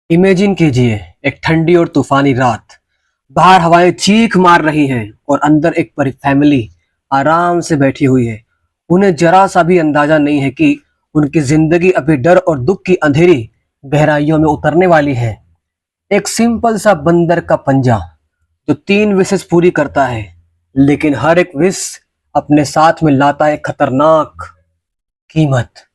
Imagine कीजिए एक ठंडी और तूफानी रात। बाहर हवाएं चीख मार रही हैं और अंदर एक बड़ी फैमिली आराम से बैठी हुई है। उन्हें जरा सा भी अंदाजा नहीं है कि उनकी जिंदगी अभी डर और दुख की अंधेरी गहराइयों में उतरने वाली है। एक सिंपल सा बंदर का पंजा जो 3 विशेष पूरी करता है, लेकिन हर एक विश अपने साथ में लाता है खतरनाक कीमत।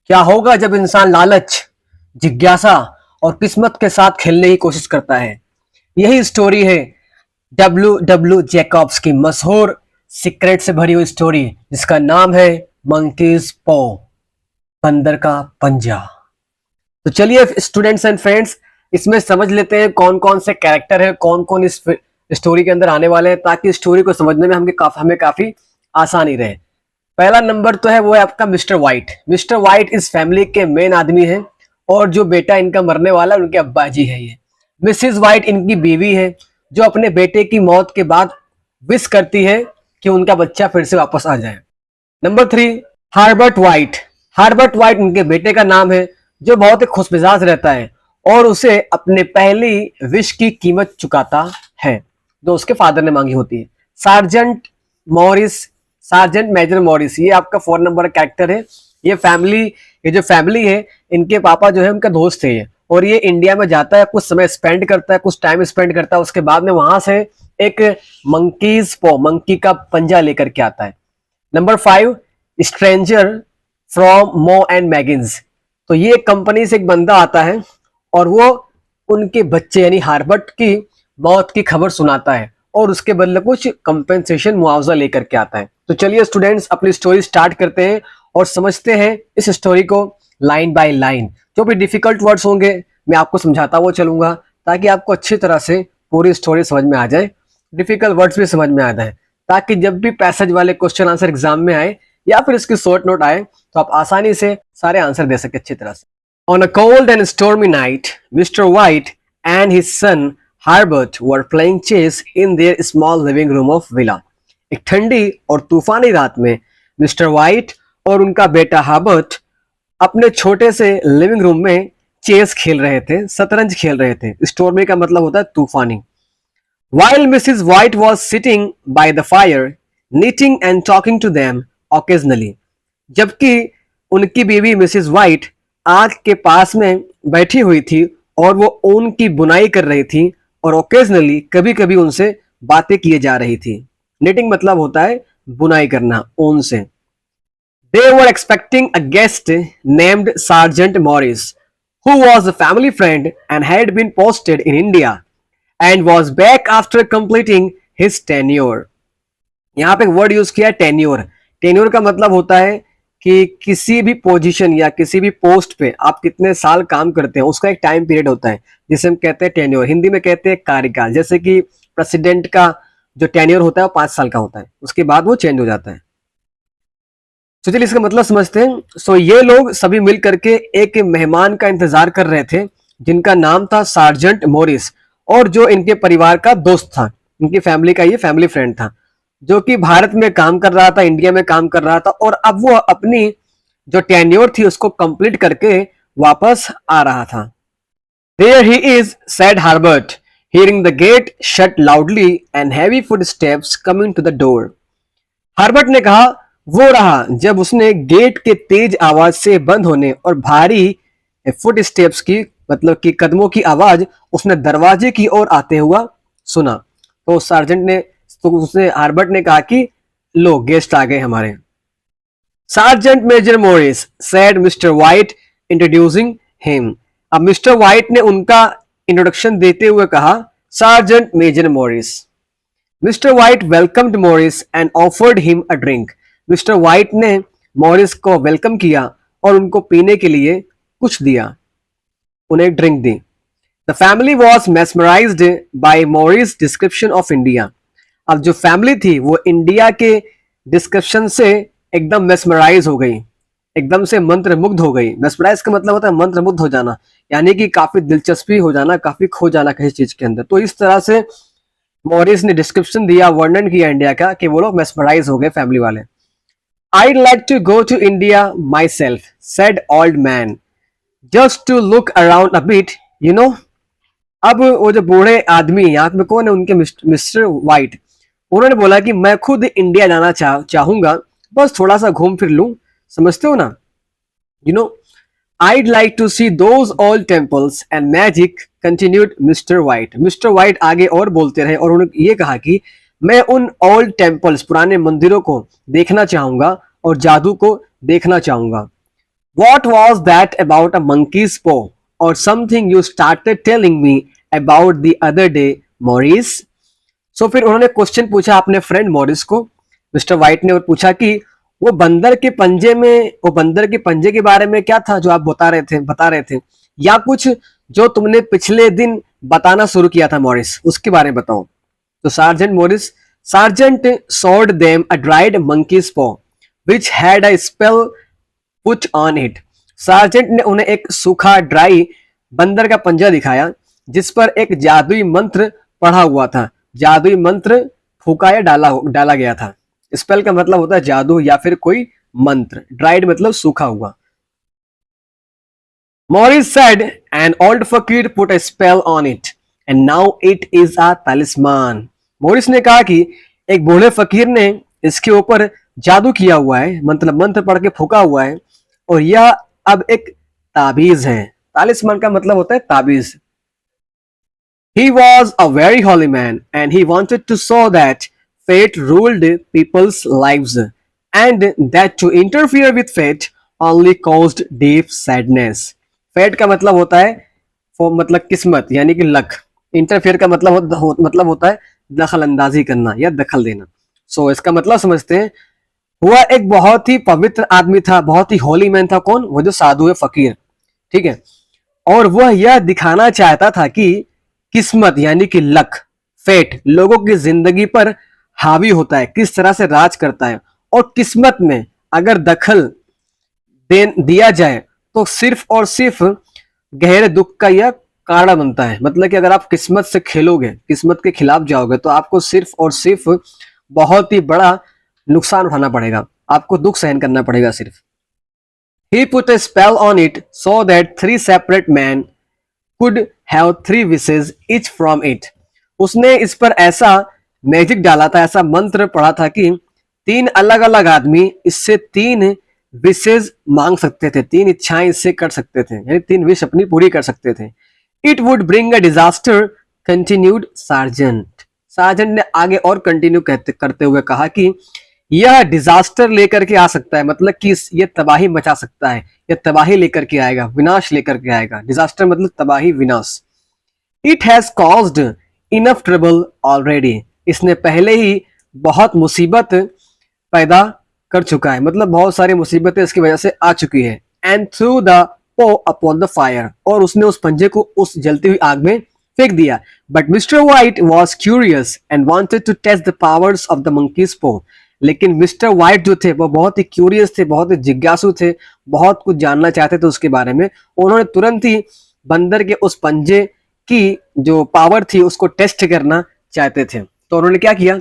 क्या होगा जब इंसान लालच, जिज्ञासा और किस्मत के साथ खेलने की कोशिश करता है? यही स्टोरी है डब्ल्यू डब्ल्यू जैकब्स की मशहूर सीक्रेट से भरी हुई स्टोरी, जिसका नाम है मंकीज पॉ, बंदर का पंजा। तो चलिए स्टूडेंट्स एंड फ्रेंड्स, इसमें समझ लेते हैं कौन कौन से कैरेक्टर है, कौन कौन इस स्टोरी के अंदर आने वाले हैं, ताकि स्टोरी को समझने में हमें काफी आसानी रहे। पहला नंबर तो है वो है आपका मिस्टर वाइट। मिस्टर वाइट इस फैमिली के मेन आदमी है और जो बेटा इनका मरने वाला है उनके अब्बा जी है ये। मिसिज वाइट इनकी बीवी है जो अपने बेटे की मौत के बाद विश करती है कि उनका बच्चा फिर से वापस आ जाए। Number 3, हार्बर्ट white. हार्बर्ट वाइट उनके बेटे का नाम है जो बहुत ही खुशमिजाज रहता है और उसे अपने पहली विश की कीमत चुकाता है जो उसके फादर ने मांगी होती है। Sergeant Morris, sergeant major Morris, ये आपका 4 नंबर कैरेक्टर है। ये जो फैमिली है, इनके पापा जो है उनका दोस्त है ये, और ये इंडिया में जाता है, कुछ समय स्पेंड करता है, कुछ टाइम स्पेंड करता है, उसके बाद में वहां से एक मंकीज पॉ, मंकी का पंजा लेकर के आता है। नंबर 5, स्ट्रेंजर फ्रॉम मो एंड मैगिन्स। तो ये कंपनी से एक बंदा आता है और वो उनके बच्चे यानी हार्बर्ट की मौत की खबर सुनाता है और उसके बदले कुछ कंपेंसेशन, मुआवजा लेकर के आता है। तो चलिए स्टूडेंट्स, अपनी स्टोरी स्टार्ट करते हैं और समझते हैं इस स्टोरी को लाइन बाय लाइन। जो भी डिफिकल्ट वर्ड्स होंगे मैं आपको समझाता हुआ चलूंगा ताकि आपको अच्छी तरह से पूरी स्टोरी समझ में आ जाए, डिफिकल्ट वर्ड्स भी समझ में आ जाए, ताकि जब भी पैसेज वाले क्वेश्चन आंसर एग्जाम में आए या फिर इसकी शॉर्ट नोट आए तो आप आसानी से सारे आंसर दे सके अच्छी तरह से। On a cold and stormy night, mister White and his son Herbert were playing chess in their small living room of villa. एक ठंडी और तूफानी रात में मिस्टर वाइट और उनका बेटा हार्बर्ट अपने छोटे से लिविंग रूम में चेस खेल रहे थे, शतरंज खेल रहे थे। स्टॉर्मी का मतलब होता है तूफानी। While Mrs. White was sitting by the fire, knitting and talking to them occasionally, जबकि उनकी बीवी मिसेस वाइट आग के पास में बैठी हुई थी और वो ऊन की बुनाई कर रही थी और ओकेजनली कभी कभी उनसे बातें किए जा रही थी। निटिंग मतलब होता है बुनाई करना ऊन से। They were expecting a guest named Sergeant Morris, who was a family friend and had been posted in India and was back after completing his tenure. यहाँ पे वर्ड यूज किया है टेन्योर। टेन्योर का मतलब होता है कि किसी भी पोजीशन या किसी भी पोस्ट पे आप कितने साल काम करते हैं उसका एक टाइम पीरियड होता है जिसे हम कहते हैं टेन्योर। हिंदी में कहते हैं कार्यकाल। जैसे कि प्रेसिडेंट का जो टेन्योर होता है वो 5 साल का होता है, उसके बाद वो चेंज हो जाता है। तो चलिए इसका मतलब समझते हैं। सो ये लोग सभी मिल करके एक मेहमान का इंतजार कर रहे थे जिनका नाम था सार्जेंट मॉरिस, और जो इनके परिवार का दोस्त था, इनकी फैमिली का ये फैमिली फ्रेंड था, जो कि भारत में काम कर रहा था, इंडिया में काम कर रहा था, और अब वो अपनी जो टेन्योर थी उसको कंप्लीट करके वापस आ रहा था। There he is, said Herbert, hearing the gate shut loudly and heavy footsteps coming to the door. हार्बर्ट ने कहा, वो रहा, जब उसने गेट के तेज आवाज से बंद होने और भारी फुट स्टेप्स की मतलब कि कदमों की आवाज उसने दरवाजे की ओर आते हुआ सुना। तो उसने हार्बर्ट ने कहा कि लो गेस्ट आ गए हमारे। Sergeant major Morris, said mister White introducing him. अब मिस्टर वाइट ने उनका इंट्रोडक्शन देते हुए कहा, sergeant major Morris. Mister White welcomed Morris and offered him a drink. Mister White ने मॉरिस को वेलकम किया और उनको पीने के लिए कुछ दिया, उन्हें एक ड्रिंक दी। The family was mesmerised by Morris description of India. अब जो फैमिली थी वो इंडिया के डिस्क्रिप्शन से एकदम मेस्मराइज हो गई, एकदम से मंत्रमुग्ध हो गई। मेस्मराइज का मतलब होता है मंत्रमुग्ध हो जाना, यानी कि काफी दिलचस्पी हो जाना, काफी खो जाना किसी चीज के अंदर। तो इस तरह से मॉरिस ने डिस्क्रिप्शन दिया, वर्णन किया इंडिया का, कि वो लोग मेस्मराइज हो गए फैमिली वाले। I'd like to go to India myself, said old man, just to look around a bit. You know अब वो जो बूढ़े आदमी यहाँ पे कौन है, उनके मिस्टर वाइट, उन्होंने बोला कि मैं खुद इंडिया जाना चाहूंगा, बस थोड़ा सा घूम फिर लूं, समझते हो ना, you know I'd like to see those old temples and magic, continued Mr. White. Mr. White आगे और बोलते रहे और उन्होंने ये कहा कि मैं उन old temples, पुराने मंदिरों को देखना चाहूंगा और जादू को देखना चाहूंगा. What was that about a monkey's paw or something you started telling me about the other day, Maurice? So फिर उन्होंने क्वेश्चन पूछा अपने फ्रेंड मॉरिस को, मिस्टर वाइट ने, और पूछा कि वो बंदर के पंजे में, वो बंदर के पंजे के बारे में क्या था जो आप बता रहे थे, या कुछ जो तुमने पिछले दिन बताना शुरू किया था मॉरिस, उसके बारे में बताओ. तो sergeant sold them a dried monkey's paw which had a spell put on it. Sergeant ने उन्हें एक सूखा ड्राई बंदर का पंजा दिखाया जिस पर एक जादुई मंत्र पढ़ा हुआ था. जादुई मंत्र फूका या डाला गया था. स्पेल का मतलब होता है जादू या फिर कोई मंत्र. ड्राइड मतलब सूखा हुआ. Morris said an old fakir put a spell on it and now it is a talisman. Morris ने कहा कि एक बूढ़े फकीर ने इसके ऊपर जादू किया हुआ है, मतलब मंत्र पढ़ के फूका हुआ है, और यह अब एक ताबीज है. तालिस्मान का मतलब होता है ताबीज. He was a very holy man and he wanted to show that fate ruled people's lives and that to interfere with fate only caused deep sadness. Fate का मतलब होता है मतलब किस्मत यानी कि लक. इंटरफेयर का मतलब होता है दखल अंदाजी करना या दखल देना. सो इसका मतलब समझते हैं, हुआ एक बहुत ही पवित्र आदमी था, बहुत ही होली मैन था. कौन? वो जो साधु है, फकीर, ठीक है. और वह यह दिखाना चाहता था कि किस्मत यानी कि लक, फेट लोगों की जिंदगी पर हावी होता है, किस तरह से राज करता है, और किस्मत में अगर दखल दिया जाए तो सिर्फ और सिर्फ गहरे दुख का यह कारण बनता है. मतलब कि अगर आप किस्मत से खेलोगे, किस्मत के खिलाफ जाओगे, तो आपको सिर्फ और सिर्फ बहुत ही बड़ा नुकसान उठाना पड़ेगा, आपको दुख सहन करना पड़ेगा सिर्फ. He put a spell on it so that 3 separate men could have 3 wishes each from it. उसने इस पर ऐसा मैजिक डाला था, ऐसा मंत्र पढ़ा था कि 3 अलग अलग आदमी इससे 3 विशेष मांग सकते थे, 3 इच्छाएं इससे कर सकते थे, यानी 3 विश अपनी पूरी कर सकते थे. It would bring a disaster, continued Sargent. Sergeant ने आगे और कंटिन्यू करते हुए कहा कि यह डिजास्टर लेकर के आ सकता है, मतलब कि ये तबाही मचा सकता है, यह तबाही लेकर के आएगा, विनाश लेकर के आएगा. डिजास्टर मतलब तबाही, विनाश. It has caused enough trouble already. इसने पहले ही बहुत मुसीबत पैदा कर चुका है, मतलब बहुत सारी मुसीबतें इसकी वजह से आ चुकी है. And threw the paw upon the fire. और उसने उस पंजे को उस जलती हुई आग में फेंक दिया. But Mr. White was curious and wanted to test the powers of the monkey's paw. लेकिन मिस्टर वाइट जो थे वो बहुत ही क्यूरियस थे, बहुत ही जिज्ञासु थे, बहुत कुछ जानना चाहते थे उसके बारे में. उन्होंने तुरंत ही बंदर के उस पंजे की जो पावर थी उसको टेस्ट करना चाहते थे. तो उन्होंने क्या किया?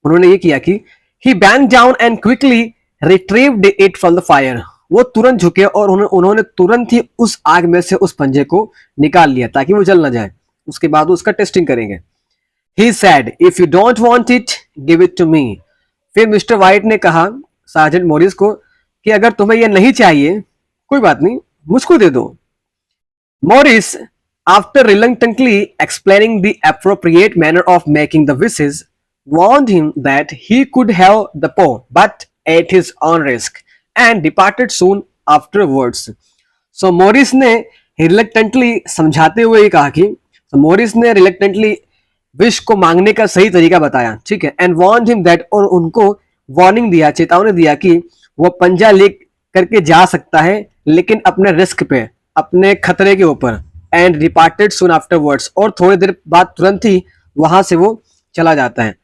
उन्होंने ये किया कि he bent down and quickly retrieved it from the fire. वो तुरंत झुके और उन्होंने तुरंत ही उस आग में से उस पंजे को निकाल लिया ताकि वो जल ना जाए. उसके बाद उसका टेस्टिंग करेंगे. He said, if you don't want it, give it to me. फिर मिस्टर वाइट ने कहा सार्जेंट मॉरिस को कि अगर तुम्हें यह नहीं चाहिए, कोई बात नहीं, मुझको दे दो. Morris, after reluctantly explaining the appropriate manner of making the wishes, warned him that he could have the paw, but at his own risk, and departed soon afterwards. So Morris ने रिलक्टेंटली समझाते हुए कहा कि Morris ने reluctantly wish को मांगने का सही तरीका बताया, ठीक है. एंड वॉर्न हिम दैट, और उनको वार्निंग दिया, चेतावनी दिया कि वो पंजा ले करके जा सकता है लेकिन अपने रिस्क पे, अपने खतरे के ऊपर. एंड डिपार्टेड सून आफ्टरवर्ड्स, और थोड़ी देर बाद तुरंत ही वहां से वो चला जाता है.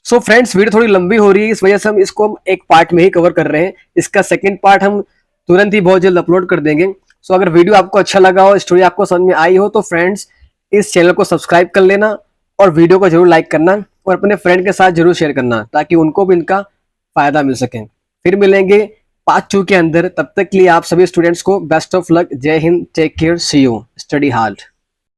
सो फ्रेंड्स, वीडियो थोड़ी लंबी हो रही है, इस वजह से हम इसको एक पार्ट में ही कवर कर रहे हैं. इसका सेकेंड पार्ट हम तुरंत ही बहुत जल्द अपलोड कर देंगे. सो अगर वीडियो आपको अच्छा लगा हो, स्टोरी आपको समझ में आई हो, तो फ्रेंड्स इस चैनल को सब्सक्राइब कर लेना और वीडियो को जरूर लाइक करना और अपने फ्रेंड के साथ जरूर शेयर करना ताकि उनको भी इनका फायदा मिल सके. फिर मिलेंगे पार्ट 2 के अंदर। तब तक के लिए आप सभी स्टूडेंट्स को best of luck. Jai Hind, take care, see you, study hard.